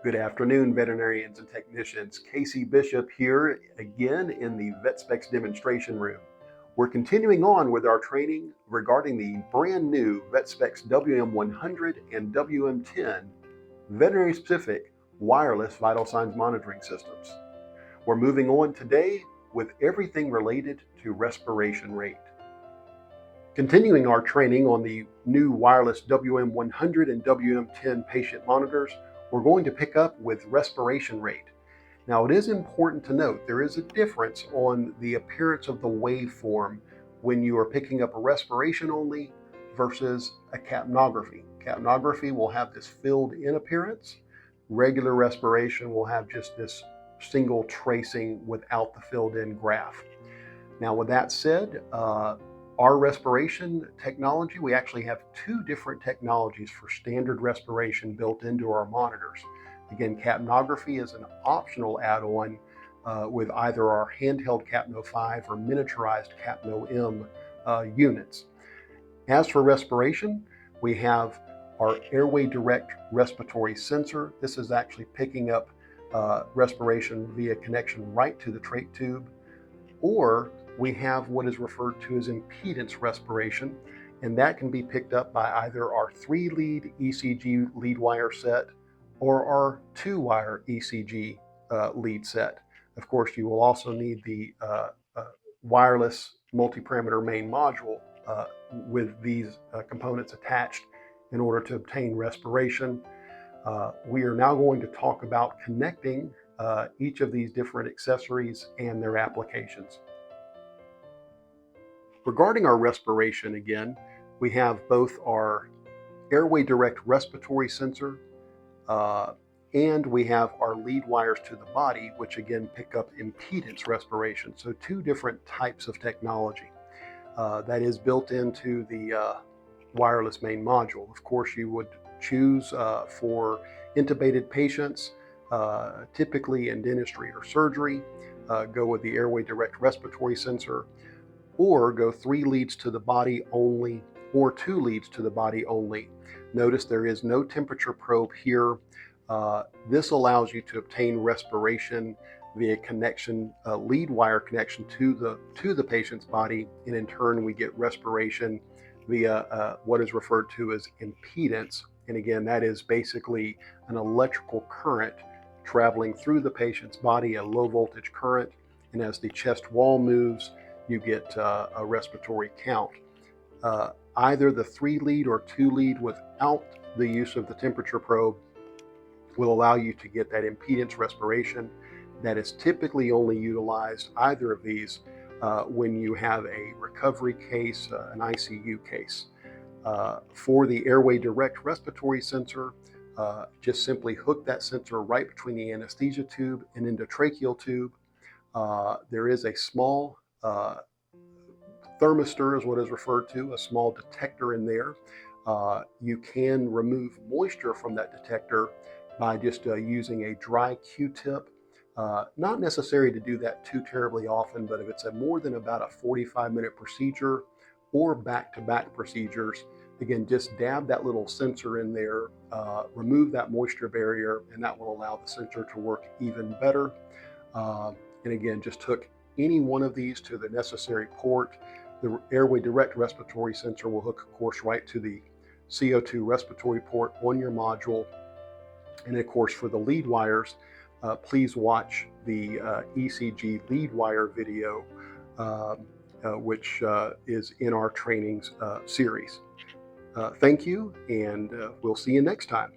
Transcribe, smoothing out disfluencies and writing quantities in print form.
Good afternoon, veterinarians and technicians. Casey Bishop here again in the VetSpecs demonstration room. We're continuing on with our training regarding the brand new VetSpecs WM100 and WM10 veterinary specific wireless vital signs monitoring systems. We're moving on today with everything related to respiration rate. Continuing our training on the new wireless WM100 and WM10 patient monitors, we're going to pick up with respiration rate. Now, it is important to note there is a difference on the appearance of the waveform when you are picking up a respiration only versus a capnography. Capnography will have this filled in appearance. Regular respiration will have just this single tracing without the filled in graph. Now, with that said, our respiration technology, we actually have two different technologies for standard respiration built into our monitors. Again, capnography is an optional add-on with either our handheld Capno 5 or miniaturized Capno M units. As for respiration, we have our Airway Direct respiratory sensor. This is actually picking up respiration via connection right to the trach tube, or we have what is referred to as impedance respiration, and that can be picked up by either our 3-lead ECG lead wire set or our 2-wire ECG lead set. Of course, you will also need the wireless multi-parameter main module with these components attached in order to obtain respiration. We are now going to talk about connecting each of these different accessories and their applications. Regarding our respiration, again, we have both our Airway Direct respiratory sensor and we have our lead wires to the body, which again pick up impedance respiration. So two different types of technology that is built into the wireless main module. Of course, you would choose for intubated patients, typically in dentistry or surgery, go with the Airway Direct respiratory sensor, or go 3 leads to the body only or 2 leads to the body only. Notice there is no temperature probe here. This allows you to obtain respiration via connection, lead wire connection to the patient's body, and in turn we get respiration via what is referred to as impedance. And again, that is basically an electrical current traveling through the patient's body, a low voltage current, and as the chest wall moves, you get a respiratory count. Either the 3-lead or 2-lead without the use of the temperature probe will allow you to get that impedance respiration. That is typically only utilized, either of these, when you have a recovery case, an ICU case. For the Airway Direct respiratory sensor, just simply hook that sensor right between the anesthesia tube and endotracheal tube. There is a small thermistor is what is referred to, a small detector in there. You can remove moisture from that detector by just using a dry Q-tip. Not necessary to do that too terribly often, but if it's more than about a 45-minute procedure or back-to-back procedures, again, just dab that little sensor in there, remove that moisture barrier, and that will allow the sensor to work even better. And again, just hook any one of these to the necessary port. The Airway Direct respiratory sensor will hook, of course, right to the CO2 respiratory port on your module. And of course, for the lead wires, please watch the ECG lead wire video, which is in our trainings series. Thank you, and we'll see you next time.